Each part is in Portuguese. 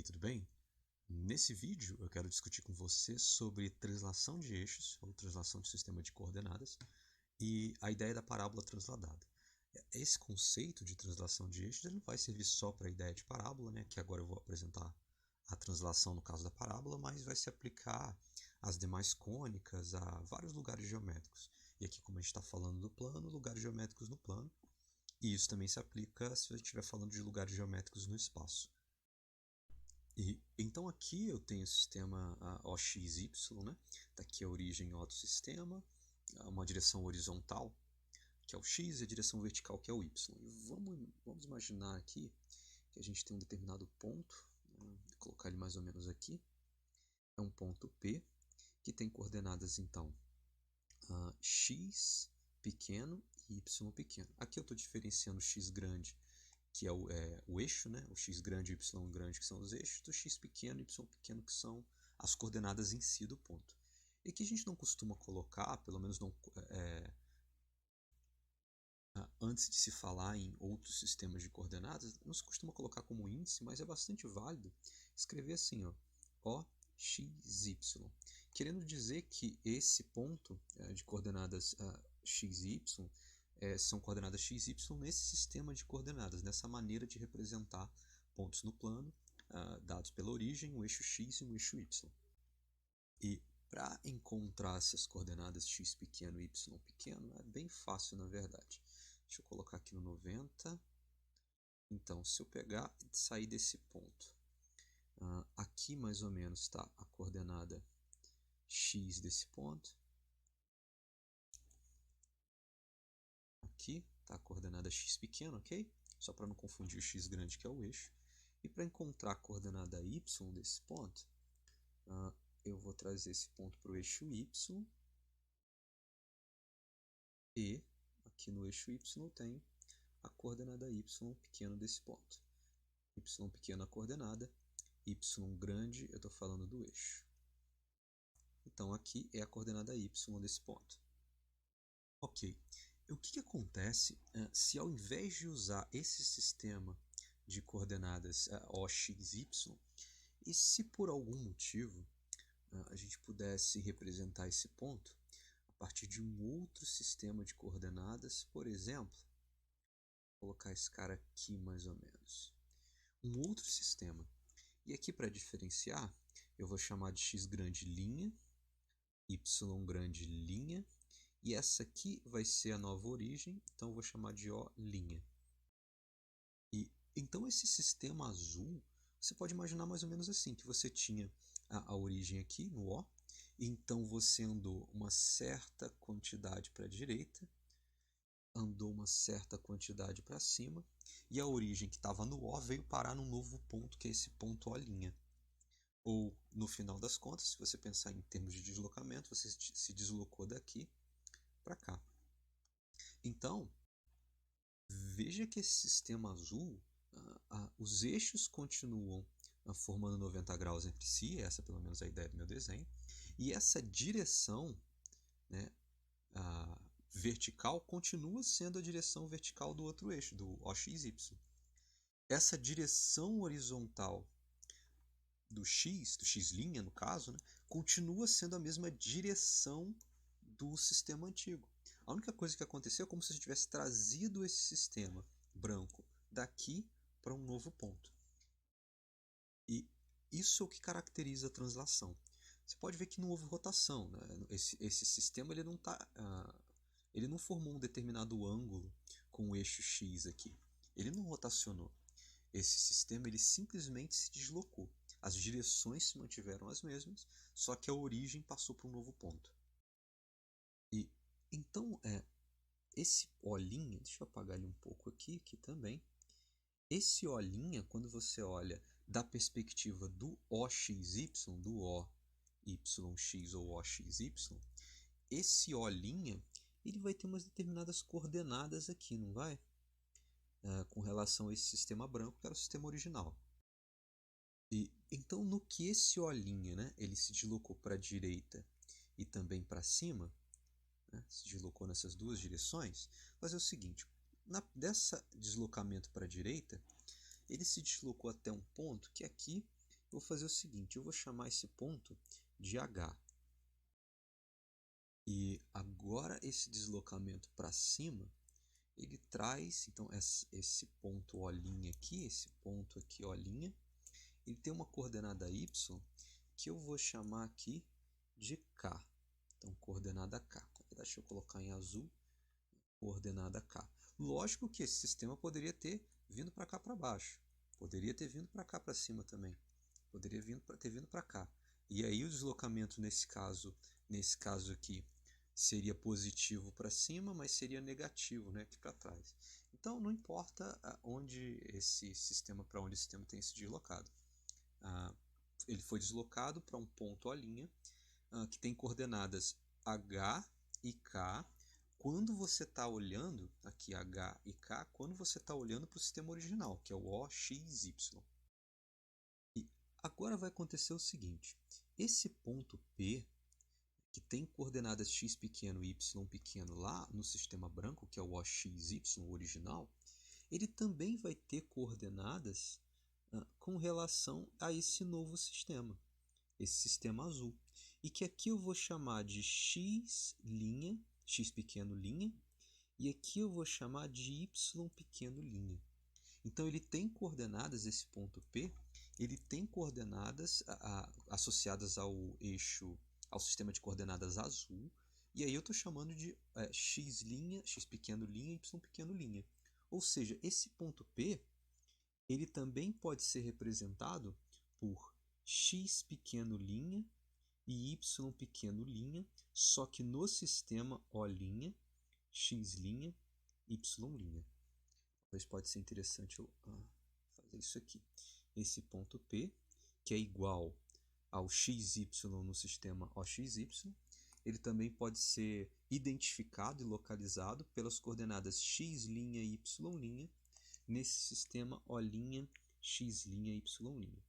tudo bem? Nesse vídeo eu quero discutir com você sobre translação de eixos, ou translação de sistema de coordenadas, e a ideia da parábola transladada. Esse conceito de translação de eixos ele não vai servir só para a ideia de parábola, né, que agora eu vou apresentar a translação no caso da parábola, mas vai se aplicar às demais cônicas, a vários lugares geométricos. E aqui, como a gente está falando do plano, lugares geométricos no plano, e isso também se aplica se a gente estiver falando de lugares geométricos no espaço. Então aqui eu tenho o sistema OXY, né? Daqui a origem O do sistema, uma direção horizontal, que é o X, e a direção vertical, que é o Y. E vamos imaginar aqui que a gente tem um determinado ponto, né? Vou colocar ele mais ou menos aqui, é um ponto P, que tem coordenadas então X pequeno e Y pequeno. Aqui eu estou diferenciando X grande, que é o eixo, né? O x grande e o y grande, que são os eixos, do x pequeno e y pequeno, que são as coordenadas em si do ponto. E que a gente não costuma colocar, pelo menos não, antes de se falar em outros sistemas de coordenadas, não se costuma colocar como índice, mas é bastante válido escrever assim, ó, OXY, querendo dizer que esse ponto de coordenadas x e y são coordenadas x e y nesse sistema de coordenadas, nessa maneira de representar pontos no plano, dados pela origem, o eixo x e o eixo y. E para encontrar essas coordenadas x pequeno e y pequeno é bem fácil, na verdade. Deixa eu colocar aqui no 90. Então, se eu pegar e sair desse ponto, aqui mais ou menos está a coordenada x desse ponto. Aqui está a coordenada x pequeno, ok? Só para não confundir o x grande, que é o eixo. E para encontrar a coordenada y desse ponto, eu vou trazer esse ponto para o eixo y. E aqui no eixo y eu tenho a coordenada y pequeno desse ponto. Y pequeno a coordenada, y grande eu estou falando do eixo. Então aqui é a coordenada y desse ponto. Ok. O que acontece se ao invés de usar esse sistema de coordenadas OXY, e se por algum motivo a gente pudesse representar esse ponto a partir de um outro sistema de coordenadas, por exemplo, vou colocar esse cara aqui mais ou menos, um outro sistema. E aqui para diferenciar, eu vou chamar de x grande linha, y grande linha, e essa aqui vai ser a nova origem, então eu vou chamar de O'. E então esse sistema azul, você pode imaginar mais ou menos assim, que você tinha a origem aqui no O, e então você andou uma certa quantidade para a direita, andou uma certa quantidade para cima, e a origem que estava no O veio parar num novo ponto, que é esse ponto O'. Ou, no final das contas, se você pensar em termos de deslocamento, você se deslocou daqui para cá. Então, veja que esse sistema azul, os eixos continuam formando 90 graus entre si, essa pelo menos é a ideia do meu desenho, e essa direção, né, vertical continua sendo a direção vertical do outro eixo, do OXY. Essa direção horizontal do x no caso, né, continua sendo a mesma direção do sistema antigo. A única coisa que aconteceu é como se eu tivesse trazido esse sistema branco daqui para um novo ponto. E isso é o que caracteriza a translação. Você pode ver que não houve rotação, né? Esse sistema ele não formou um determinado ângulo com o eixo x aqui. Ele não rotacionou. Esse sistema ele simplesmente se deslocou. As direções se mantiveram as mesmas, só que a origem passou para um novo ponto. E então, esse O', deixa eu apagar ele um pouco aqui também. Esse O', quando você olha da perspectiva do OXY, do OYX ou OXY, esse O', ele vai ter umas determinadas coordenadas aqui, não vai? Com relação a esse sistema branco, que era o sistema original. E então, no que esse O', né, ele se deslocou para a direita e também para cima, né, se deslocou nessas duas direções, fazer o seguinte, dessa deslocamento para a direita, ele se deslocou até um ponto que aqui vou fazer o seguinte, eu vou chamar esse ponto de H. E agora esse deslocamento para cima, ele traz, então, esse ponto O' aqui, esse ponto aqui O', ele tem uma coordenada y que eu vou chamar aqui de K. Então, coordenada K. Deixa eu colocar em azul, coordenada K. Lógico que esse sistema poderia ter vindo para cá para baixo, poderia ter vindo para cá para cima também, poderia ter vindo para cá. E aí o deslocamento nesse caso aqui, seria positivo para cima, mas seria negativo, né, aqui para trás. Então não importa onde esse sistema, para onde esse sistema tem se deslocado. Ele foi deslocado para um ponto O', que tem coordenadas H e K. Quando você está olhando, aqui H e K, quando você está olhando para o sistema original, que é o O, X, Y. E agora vai acontecer o seguinte, esse ponto P, que tem coordenadas x pequeno e y pequeno lá no sistema branco, que é o OXY original, ele também vai ter coordenadas com relação a esse novo sistema, esse sistema azul. E que aqui eu vou chamar de x', x pequeno linha, e aqui eu vou chamar de y pequeno linha. Então ele tem coordenadas, esse ponto P, ele tem coordenadas associadas ao eixo, ao sistema de coordenadas azul, e aí eu estou chamando de x', x pequeno linha, y pequeno linha. Ou seja, esse ponto P, ele também pode ser representado por x pequeno linha e y pequeno linha, só que no sistema O', x', y'. Talvez pode ser interessante eu fazer isso aqui. Esse ponto P, que é igual ao XY no sistema OXY, ele também pode ser identificado e localizado pelas coordenadas x' e y' nesse sistema O', x', y'.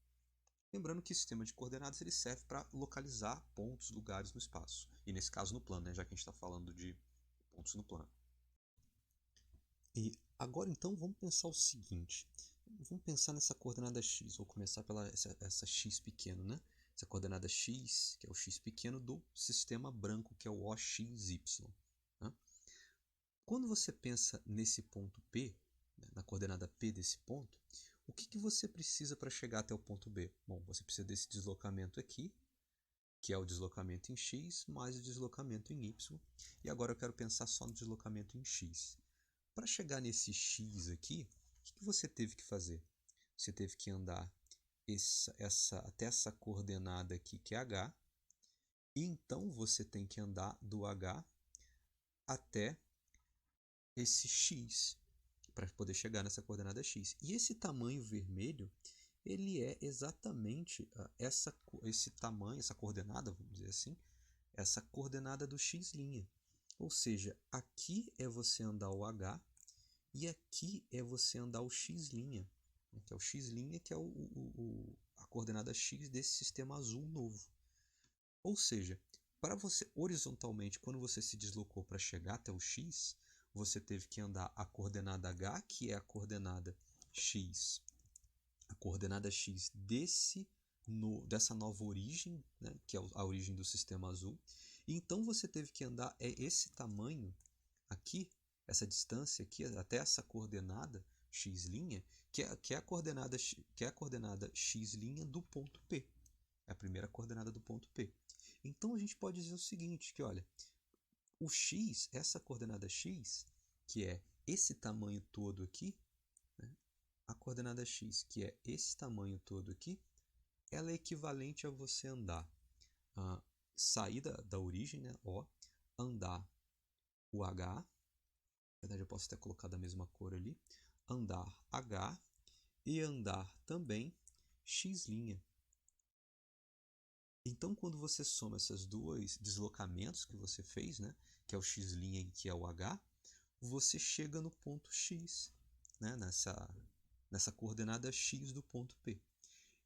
Lembrando que o sistema de coordenadas ele serve para localizar pontos, lugares no espaço. E nesse caso no plano, né, já que a gente está falando de pontos no plano. E agora então vamos pensar o seguinte, vamos pensar nessa coordenada x, vou começar pela essa x pequeno, né? Essa coordenada x, que é o x pequeno do sistema branco, que é o OXY. Né? Quando você pensa nesse ponto P, né, na coordenada P desse ponto, o que você precisa para chegar até o ponto B? Bom, você precisa desse deslocamento aqui, que é o deslocamento em x, mais o deslocamento em y. E agora eu quero pensar só no deslocamento em x. Para chegar nesse x aqui, o que você teve que fazer? Você teve que andar até essa coordenada aqui, que é h, e então você tem que andar do h até esse x, para poder chegar nessa coordenada x. E esse tamanho vermelho, ele é exatamente esse tamanho, essa coordenada, vamos dizer assim, essa coordenada do x'. Ou seja, aqui é você andar o h e aqui é você andar o x', que é o x', que é a coordenada x desse sistema azul novo. Ou seja, para você horizontalmente, quando você se deslocou para chegar até o x, você teve que andar a coordenada h, que é a coordenada x dessa nova origem, né, que é a origem do sistema azul. E então você teve que andar esse tamanho aqui, essa distância aqui até essa coordenada x', que é a coordenada x' do ponto P. É a primeira coordenada do ponto P. Então a gente pode dizer o seguinte, que olha, o x, essa coordenada x, que é esse tamanho todo aqui, né, a coordenada x, que é esse tamanho todo aqui, ela é equivalente a você andar, sair da origem, né, O, andar o h, na verdade eu posso até colocar da mesma cor ali, andar h e andar também x'. Então, quando você soma esses dois deslocamentos que você fez, né, que é o x' e que é o h, você chega no ponto x, né, nessa coordenada x do ponto P.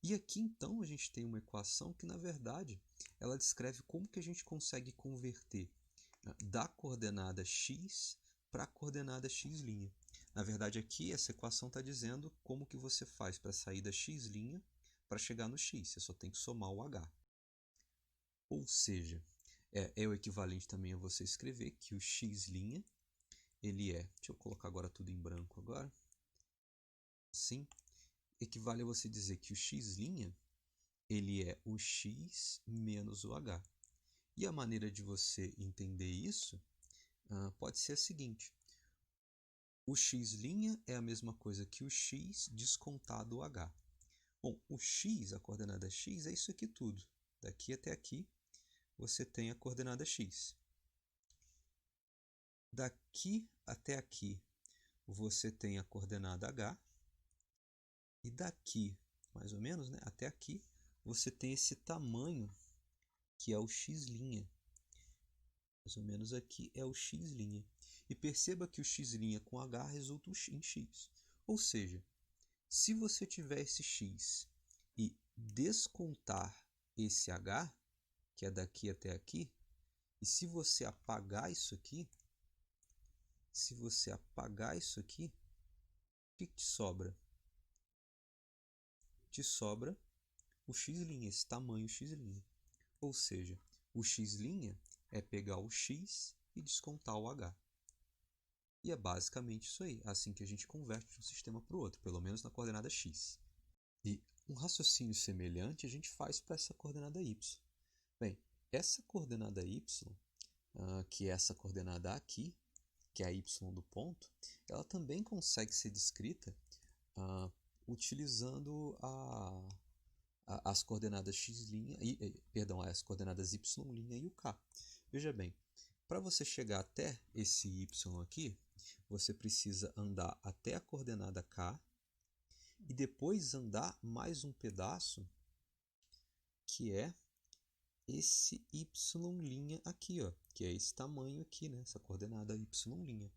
E aqui, então, a gente tem uma equação que, na verdade, ela descreve como que a gente consegue converter, né, da coordenada x para a coordenada x'. Na verdade, aqui, essa equação está dizendo como que você faz para sair da x', para chegar no x, você só tem que somar o h. Ou seja, é o equivalente também a você escrever que o x', ele é, deixa eu colocar agora tudo em branco agora, assim, equivale a você dizer que o x', ele é o x menos o h. E a maneira de você entender isso pode ser a seguinte: o x' é a mesma coisa que o x descontado o h. Bom, o x, a coordenada x, é isso aqui tudo. Daqui até aqui, você tem a coordenada x. Daqui até aqui, você tem a coordenada h. E daqui, mais ou menos, né, até aqui, você tem esse tamanho que é o x'. Mais ou menos aqui é o x'. E perceba que o x' com h resulta em x. Ou seja, se você tiver esse x e descontar esse h, que é daqui até aqui, e se você apagar isso aqui, o que te sobra? Te sobra o x', esse tamanho x'. Ou seja, o x' é pegar o x e descontar o h. E é basicamente isso aí, assim que a gente converte de um sistema para o outro, pelo menos na coordenada x. E um raciocínio semelhante a gente faz para essa coordenada y. Bem, essa coordenada y, que é essa coordenada aqui, que é a y do ponto, ela também consegue ser descrita utilizando as coordenadas x', as coordenadas y' e o k. Veja bem, para você chegar até esse y aqui, você precisa andar até a coordenada k e depois andar mais um pedaço, que é esse y' aqui, ó, que é esse tamanho aqui, né, essa coordenada y'.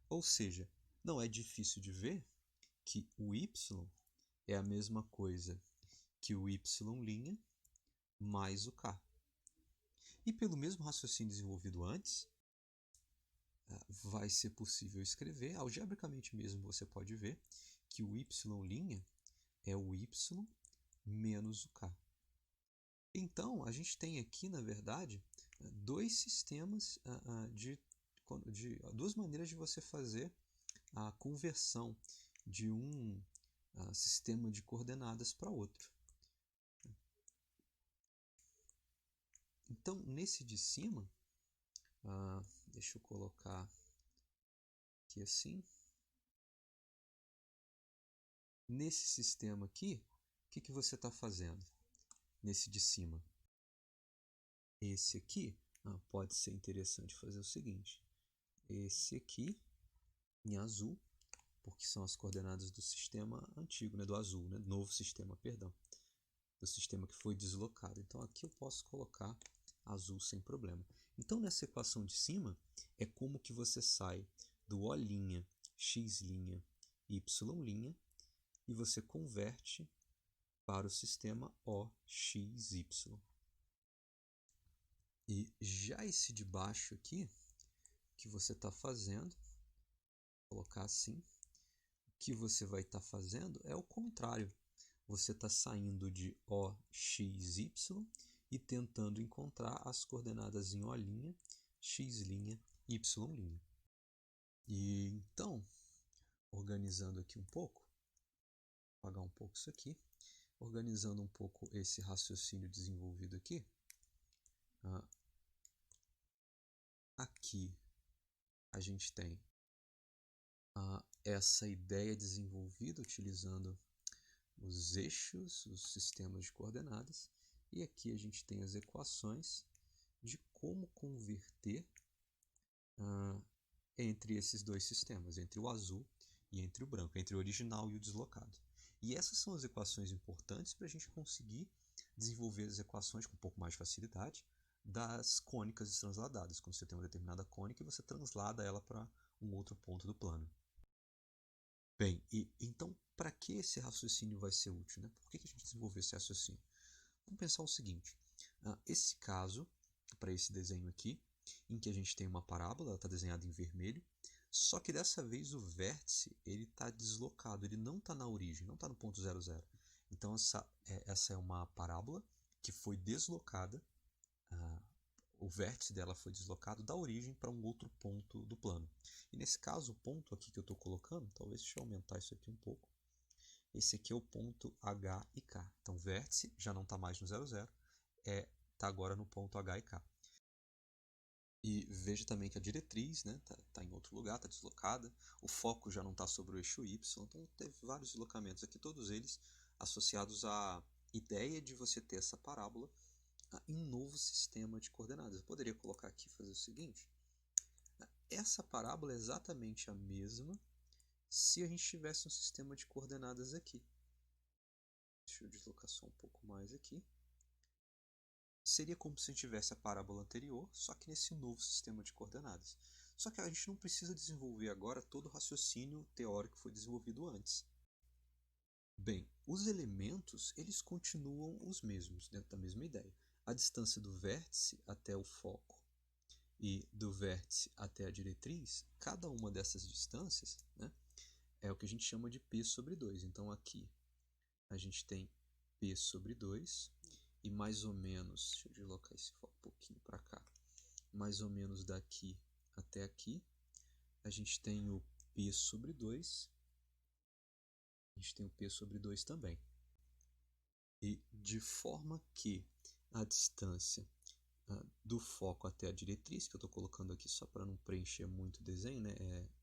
Ou seja, não é difícil de ver que o y é a mesma coisa que o y' mais o k. E pelo mesmo raciocínio desenvolvido antes, vai ser possível escrever, algebricamente mesmo você pode ver, que o y' é o y menos o k. Então, a gente tem aqui, na verdade, dois sistemas duas maneiras de você fazer a conversão de um sistema de coordenadas para outro. Então, nesse de cima, deixa eu colocar aqui assim. Nesse sistema aqui, o que você está fazendo? Nesse de cima. Esse aqui, pode ser interessante fazer o seguinte. Esse aqui, em azul, porque são as coordenadas do sistema antigo, né, do azul, né, novo sistema, perdão, do sistema que foi deslocado. Então aqui eu posso colocar azul sem problema. Então nessa equação de cima é como que você sai do O', X', Y' e você converte para o sistema OXY. E já esse de baixo aqui, que você está fazendo, vou colocar assim, o que você vai estar fazendo é o contrário. Você está saindo de OXY e tentando encontrar as coordenadas em O', X', Y'. E então, organizando aqui um pouco, vou apagar um pouco isso aqui, organizando um pouco esse raciocínio desenvolvido aqui, aqui a gente tem essa ideia desenvolvida utilizando os eixos, os sistemas de coordenadas, e aqui a gente tem as equações de como converter entre esses dois sistemas, entre o azul e entre o branco, entre o original e o deslocado. E essas são as equações importantes para a gente conseguir desenvolver as equações com um pouco mais de facilidade das cônicas transladadas. Quando você tem uma determinada cônica, você translada ela para um outro ponto do plano. Bem, então, para que esse raciocínio vai ser útil? Né? Por que a gente desenvolveu esse raciocínio? Vamos pensar o seguinte. Esse caso, para esse desenho aqui, em que a gente tem uma parábola, ela está desenhada em vermelho, só que dessa vez o vértice está deslocado, ele não está na origem, não está no ponto 0, 0. Então essa é uma parábola que foi deslocada, o vértice dela foi deslocado da origem para um outro ponto do plano. E nesse caso, o ponto aqui que eu estou colocando, talvez deixa eu aumentar isso aqui um pouco, esse aqui é o ponto H e K. Então o vértice já não está mais no 0, 0, está agora no ponto H e K. E veja também que a diretriz tá em outro lugar, está deslocada. O foco já não está sobre o eixo Y. Então teve vários deslocamentos aqui, todos eles associados à ideia de você ter essa parábola em um novo sistema de coordenadas. Eu poderia colocar aqui e fazer o seguinte. Essa parábola é exatamente a mesma se a gente tivesse um sistema de coordenadas aqui. Deixa eu deslocar só um pouco mais aqui. Seria como se a gente tivesse a parábola anterior, só que nesse novo sistema de coordenadas. Só que a gente não precisa desenvolver agora todo o raciocínio teórico que foi desenvolvido antes. Bem, os elementos eles continuam os mesmos, dentro da mesma ideia. A distância do vértice até o foco e do vértice até a diretriz, cada uma dessas distâncias, é o que a gente chama de P sobre 2. Então aqui a gente tem P sobre 2 e mais ou menos, deixa eu deslocar esse foco um pouquinho para cá, mais ou menos daqui até aqui, a gente tem o P sobre 2, a gente tem o P sobre 2 também. E de forma que a distância do foco até a diretriz, que eu estou colocando aqui só para não preencher muito o desenho,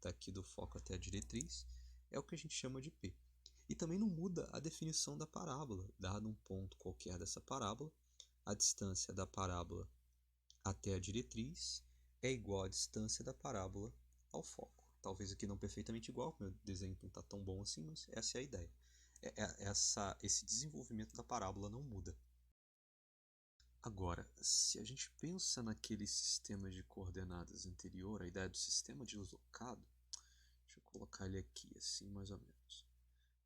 daqui do foco até a diretriz, é o que a gente chama de P. E também não muda a definição da parábola. Dado um ponto qualquer dessa parábola, a distância da parábola até a diretriz é igual à distância da parábola ao foco. Talvez aqui não perfeitamente igual, meu desenho não está tão bom assim, mas essa é a ideia. Esse desenvolvimento da parábola não muda. Agora, se a gente pensa naquele sistema de coordenadas anterior, a ideia do sistema deslocado, deixa eu colocar ele aqui assim mais ou menos.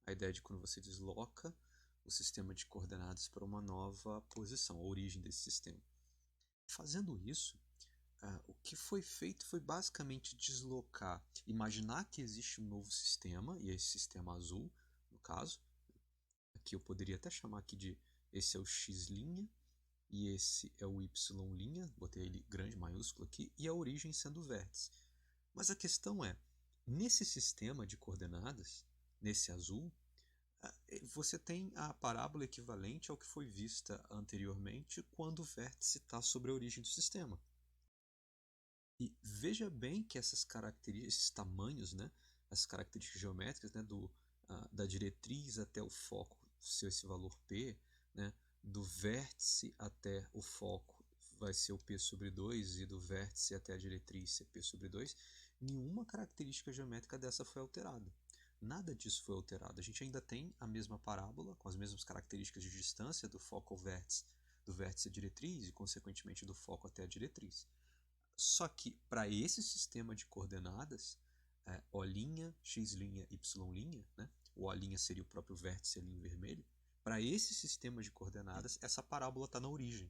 A ideia de quando você desloca o sistema de coordenadas para uma nova posição, a origem desse sistema. Fazendo isso, o que foi feito foi basicamente deslocar, imaginar que existe um novo sistema, e esse sistema azul, no caso, aqui eu poderia até chamar aqui de, esse é o x' e esse é o y', botei ele grande, maiúsculo aqui, e a origem sendo o vértice. Mas a questão é, nesse sistema de coordenadas, nesse azul, você tem a parábola equivalente ao que foi vista anteriormente quando o vértice está sobre a origem do sistema. E veja bem que essas características, esses tamanhos, as características geométricas, da diretriz até o foco ser esse valor P, do vértice até o foco vai ser o P sobre 2 e do vértice até a diretriz ser P sobre 2, nenhuma característica geométrica dessa foi alterada. Nada disso foi alterado. A gente ainda tem a mesma parábola, com as mesmas características de distância do foco ao vértice, do vértice à diretriz e, consequentemente, do foco até a diretriz. Só que para esse sistema de coordenadas, O', X', Y', o O' seria o próprio vértice ali em vermelho, para esse sistema de coordenadas, essa parábola está na origem.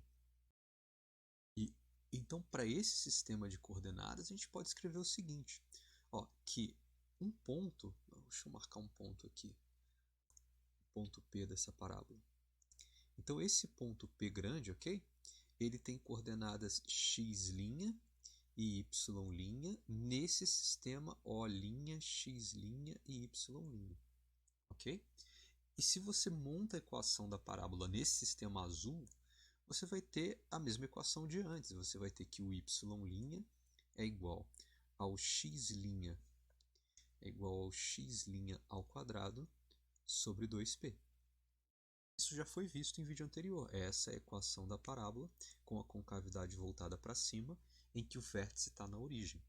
E então, para esse sistema de coordenadas, a gente pode escrever o seguinte, que um ponto, deixa eu marcar um ponto aqui, o ponto P dessa parábola. Então, esse ponto P grande, ok? Ele tem coordenadas x' e y' nesse sistema O', x' e y', ok? E se você monta a equação da parábola nesse sistema azul, você vai ter a mesma equação de antes. Você vai ter que o y' é igual ao x' ao quadrado sobre 2p. Isso já foi visto em vídeo anterior. Essa é a equação da parábola com a concavidade voltada para cima, em que o vértice está na origem.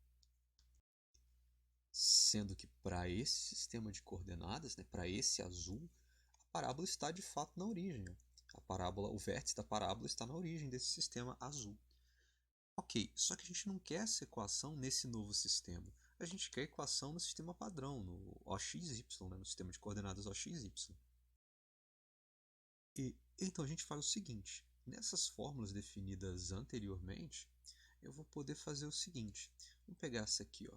Sendo que para esse sistema de coordenadas, para esse azul, a parábola está de fato na origem. O vértice da parábola está na origem desse sistema azul. Ok, só que a gente não quer essa equação nesse novo sistema. A gente quer a equação no sistema padrão, no OXY, no sistema de coordenadas OXY. E então a gente faz o seguinte, nessas fórmulas definidas anteriormente, eu vou poder fazer o seguinte, vamos pegar essa aqui,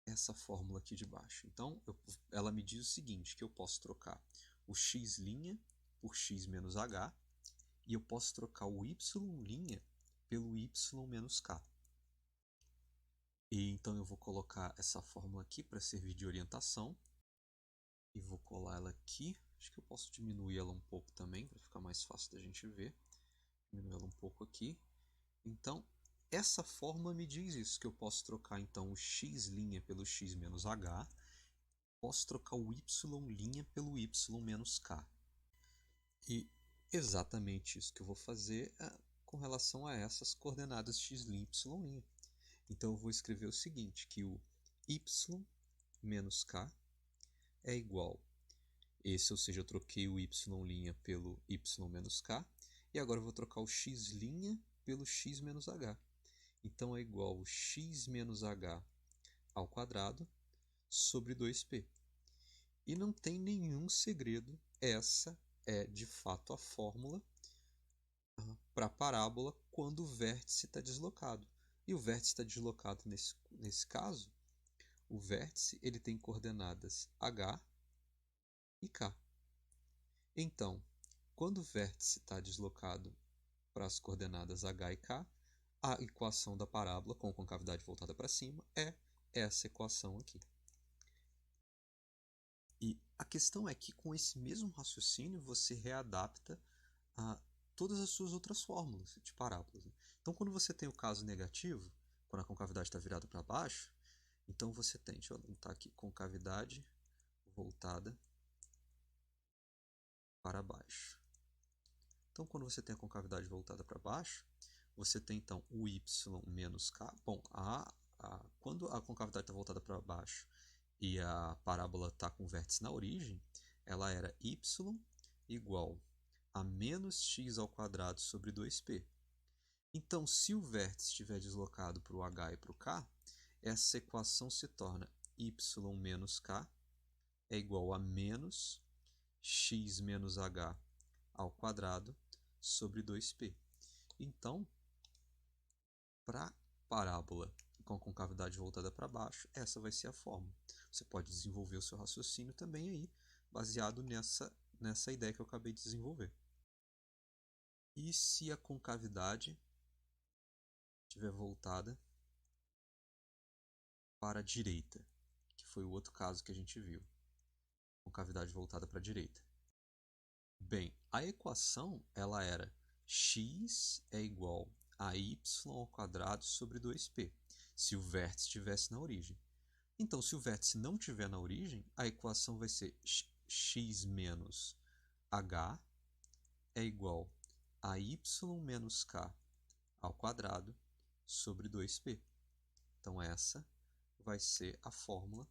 essa fórmula aqui de baixo. Então, ela me diz o seguinte, que eu posso trocar o x' por x menos h, e eu posso trocar o y' pelo y menos k. E então eu vou colocar essa fórmula aqui para servir de orientação. E vou colar ela aqui. Acho que eu posso diminuir ela um pouco também, para ficar mais fácil da gente ver. Diminuir ela um pouco aqui. Então, essa fórmula me diz isso, que eu posso trocar então o x' pelo x menos h. Posso trocar o y' pelo y menos k. E exatamente isso que eu vou fazer com relação a essas coordenadas x', y'. Então eu vou escrever o seguinte, que o y menos k é igual, ou seja, eu troquei o y' pelo y menos k, e agora eu vou trocar o x' pelo x menos h. Então é igual a x menos h ao quadrado sobre 2p. E não tem nenhum segredo, essa é de fato a fórmula para a parábola quando o vértice está deslocado. E o vértice está deslocado nesse caso, o vértice ele tem coordenadas h e k. Então, quando o vértice está deslocado para as coordenadas h e k, a equação da parábola com a concavidade voltada para cima é essa equação aqui. E a questão é que com esse mesmo raciocínio você readapta a todas as suas outras fórmulas de parábolas. Então, quando você tem o caso negativo, quando a concavidade está virada para baixo, então você tem, deixa eu anotar aqui, concavidade voltada para baixo. Então, quando você tem a concavidade voltada para baixo, você tem então o y menos k. Bom, quando a concavidade está voltada para baixo e a parábola está com o vértice na origem, ela era y igual a menos x ao quadrado sobre 2p. Então, se o vértice estiver deslocado para o h e para o k, essa equação se torna y menos k é igual a menos x menos h ao quadrado sobre 2p. Então, para parábola com a concavidade voltada para baixo, essa vai ser a fórmula. Você pode desenvolver o seu raciocínio também aí, baseado nessa ideia que eu acabei de desenvolver. E se a concavidade estiver voltada para a direita, que foi o outro caso que a gente viu, concavidade voltada para a direita? Bem, a equação ela era x é igual a y ao quadrado sobre 2p, se o vértice estivesse na origem. Então, se o vértice não estiver na origem, a equação vai ser x menos h é igual a y menos k ao quadrado sobre 2p. Então, essa vai ser a fórmula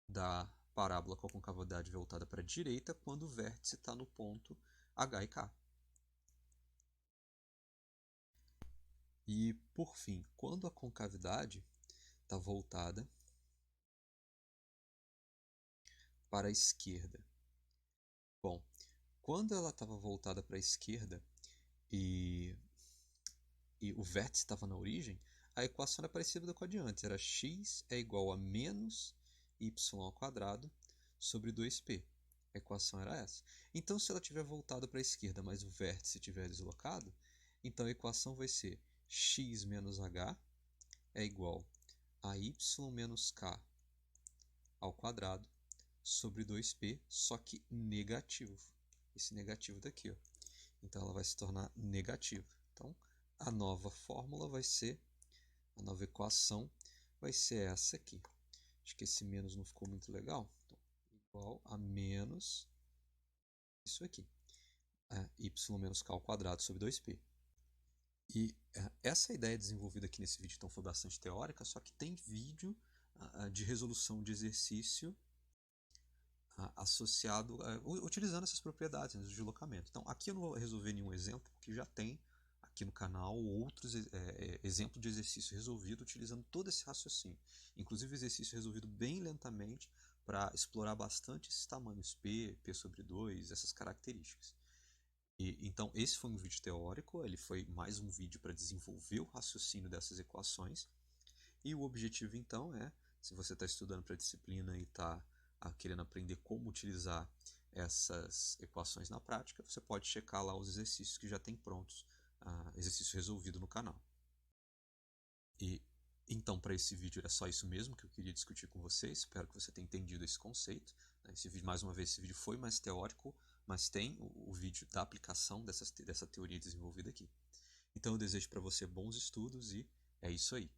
da parábola com a concavidade voltada para a direita quando o vértice está no ponto h e k. E, por fim, quando a concavidade está voltada para a esquerda. Bom, quando ela estava voltada para a esquerda e o vértice estava na origem, a equação era parecida com a de antes. Era x é igual a menos y ao quadrado sobre 2p. A equação era essa. Então, se ela estiver voltada para a esquerda, mas o vértice estiver deslocado, então a equação vai ser x menos h é igual a y menos k ao quadrado sobre 2p, só que negativo. Esse negativo daqui, ó. Então ela vai se tornar negativa. Então a nova fórmula vai ser, a nova equação vai ser essa aqui. Acho que esse menos não ficou muito legal. Então, igual a menos isso aqui. Y menos k ao quadrado sobre 2p. E essa ideia desenvolvida aqui nesse vídeo então foi bastante teórica, só que tem vídeo de resolução de exercício associado, utilizando essas propriedades do deslocamento. Então, aqui eu não vou resolver nenhum exemplo, porque já tem aqui no canal outros exemplos de exercício resolvido utilizando todo esse raciocínio. Inclusive exercício resolvido bem lentamente para explorar bastante esses tamanhos P, P sobre 2, essas características. Então, esse foi um vídeo teórico, ele foi mais um vídeo para desenvolver o raciocínio dessas equações. E o objetivo, então, é Se você está estudando para a disciplina e está querendo aprender como utilizar essas equações na prática, você pode checar lá os exercícios que já tem prontos, exercício resolvido no canal. E então, para esse vídeo era só isso mesmo que eu queria discutir com você. Espero que você tenha entendido esse conceito. Esse vídeo, mais uma vez, esse vídeo foi mais teórico, mas tem o vídeo da aplicação dessa teoria desenvolvida aqui. Então eu desejo para você bons estudos e é isso aí.